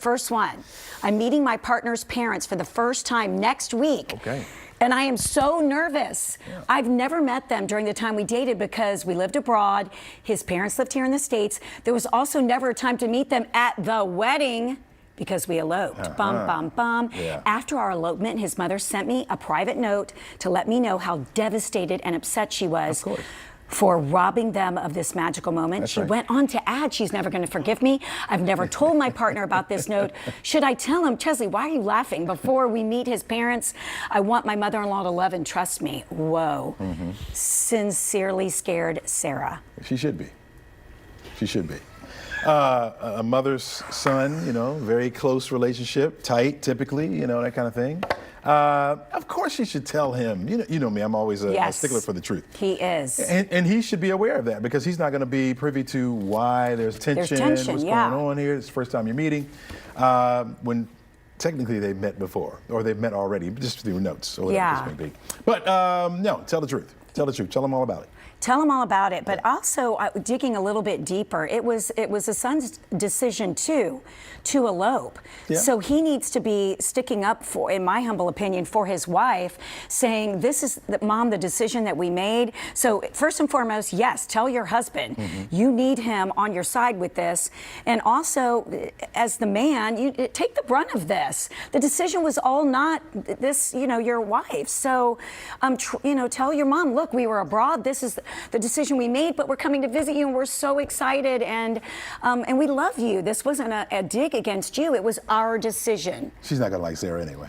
First one. I'm meeting my partner's parents for the first time next week. Okay. And I am so nervous. Yeah. I've never met them during the time we dated because we lived abroad. His parents lived here in the States. There was also never a time to meet them at the wedding because we eloped. Bum, bum, bum. Yeah. After our elopement, his mother sent me a private note to let me know how devastated and upset she was for robbing them of this magical moment. That's she right. went on to add, she's never going to forgive me. I've never told my partner about this note. Should I tell him? Chesley, why are you laughing? Before we meet his parents, I want my mother-in-law to love and trust me. Whoa. Sincerely scared, Sarah. She should be. She should be. A mother's son, you know, very close relationship, tight typically, you know, that kind of thing. Of course she should tell him. You know me, I'm always a stickler for the truth. He is. And he should be aware of that because he's not going to be privy to why there's tension, what's going on here. It's the first time you're meeting. When technically they've met before, or they've met already, just through notes or whatever this may be. But no, tell the truth. Tell the truth. Tell them all about it. Tell him all about it, but also digging a little bit deeper, it was the son's decision to elope. Yeah. So he needs to be sticking up for, in my humble opinion, for his wife, saying, this is, Mom, the decision that we made. So first and foremost, yes, tell your husband. You need him on your side with this. And also, as the man, you take the brunt of this. The decision was all not this, you know, your wife. So, you know, tell your mom, look, we were abroad. This is the decision we made, but we're coming to visit you and we're so excited and we love you. This wasn't a dig against you. It was our decision. She's not going to like Sarah anyway.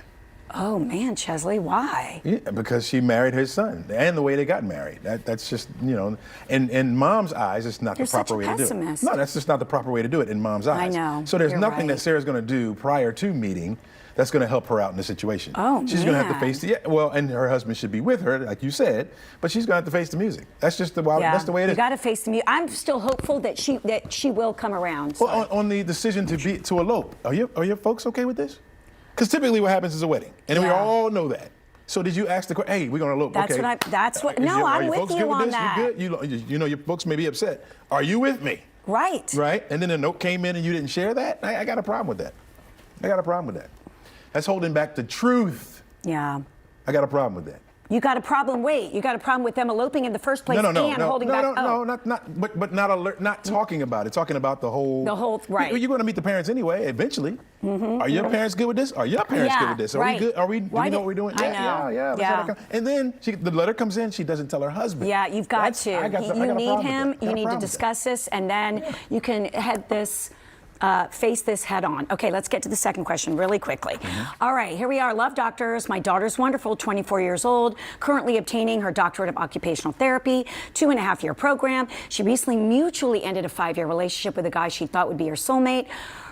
Oh man, Chesley, why? Yeah, because she married his son and the way they got married. That's just, you know, in Mom's eyes, it's not the proper way to do it. No, that's just not the proper way to do it in Mom's eyes. I know. So there's nothing that Sarah's going to do prior to meeting that's going to help her out in the situation. Oh, she's going to have to face and her husband should be with her, like you said, but she's going to have to face the music. That's just that's the way it is. You got to face the music. I'm still hopeful that she will come around. So. Well, on the decision to elope, are your folks okay with this? Because typically what happens is a wedding, and we all know that. So did you ask the question, hey, we're going to elope? That's okay. I'm with you on that. You good? You know, your folks may be upset. Are you with me? Right. Right? And then a note came in and you didn't share that? I got a problem with that. I got a problem with that. That's holding back the truth. Yeah. I got a problem with that. You got a problem. Wait, you got a problem with them eloping in the first place and holding back. Not talking about it. Talking about the whole. Right. You're going to meet the parents anyway, eventually. Are your parents good with this? Are your parents good with this? Are we good? Do we know what we're doing? Yeah. And then the letter comes in. She doesn't tell her husband. Yeah, you've got to. You need him. You need to discuss this, and then you can face this head on. Okay, let's get to the second question really quickly. All right, here we are. Love doctors. My daughter's wonderful, 24 years old, currently obtaining her doctorate of occupational therapy, 2.5-year program. She recently mutually ended a 5-year relationship with a guy she thought would be her soulmate.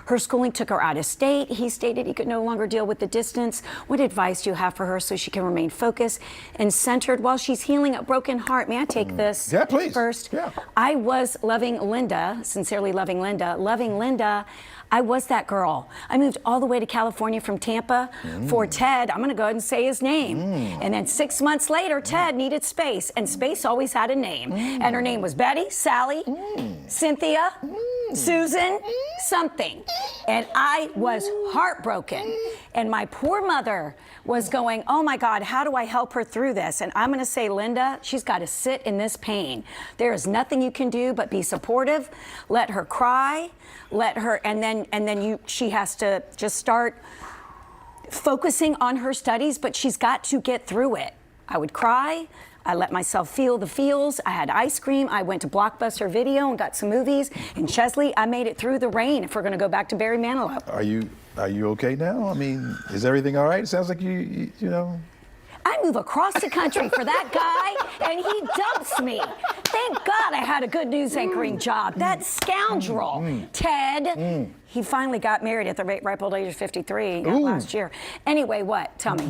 Her schooling took her out of state. He stated he could no longer deal with the distance. What advice do you have for her so she can remain focused and centered while she's healing a broken heart? May I take this first? Yeah. I was loving Linda, sincerely loving Linda. Loving Linda, I was that girl. I moved all the way to California from Tampa for Ted. I'm going to go ahead and say his name. And then 6 months later, Ted needed space, and space always had a name. And her name was Betty, Sally, Cynthia, Susan, something. And I was heartbroken. And my poor mother was going, oh my God, how do I help her through this? And I'm going to say, Linda, she's got to sit in this pain. There is nothing you can do but be supportive. Let her cry. Let her, and then she has to just start focusing on her studies, but she's got to get through it. I would cry. I let myself feel the feels. I had ice cream. I went to Blockbuster Video and got some movies. And Chesley, I made it through the rain if we're going to go back to Barry Manilow. Are you okay now? I mean, is everything all right? It sounds like you know. I move across the country for that guy, and he dumps me. Thank God I had a good news anchoring job. That scoundrel, Ted, he finally got married at the ripe old age of 53 last year. Anyway, what? Tell me.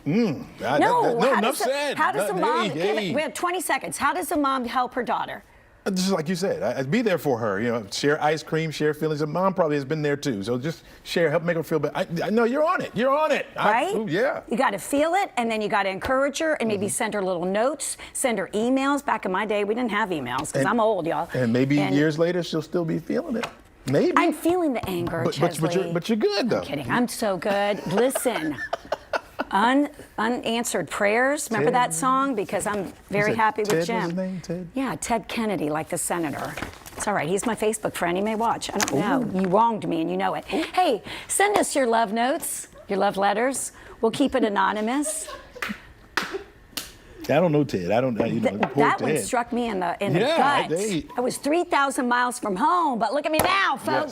Enough said. How does the mom, we have 20 seconds. How does the mom help her daughter? Just like you said, I'd be there for her. You know, share ice cream, share feelings. And Mom probably has been there too. So just share, help make her feel better. I know you're on it. You're on it. Right? Yeah. You got to feel it, and then you got to encourage her, and maybe send her little notes, send her emails. Back in my day, we didn't have emails because I'm old, y'all. And maybe years later, she'll still be feeling it. Maybe. I'm feeling the anger, Chesley. But you're good, though. I'm kidding. I'm so good. Listen, unanswered prayers. Remember that song? Because I'm very happy with Ted Jim. was his name, Ted? Yeah, Ted Kennedy, like the senator. It's all right. He's my Facebook friend. He may watch. I don't know. You wronged me, and you know it. Hey, send us your love notes, your love letters. We'll keep it anonymous. I don't know Ted. I don't. Poor That Ted. one struck me in the gut. I was 3,000 miles from home, but look at me now, folks.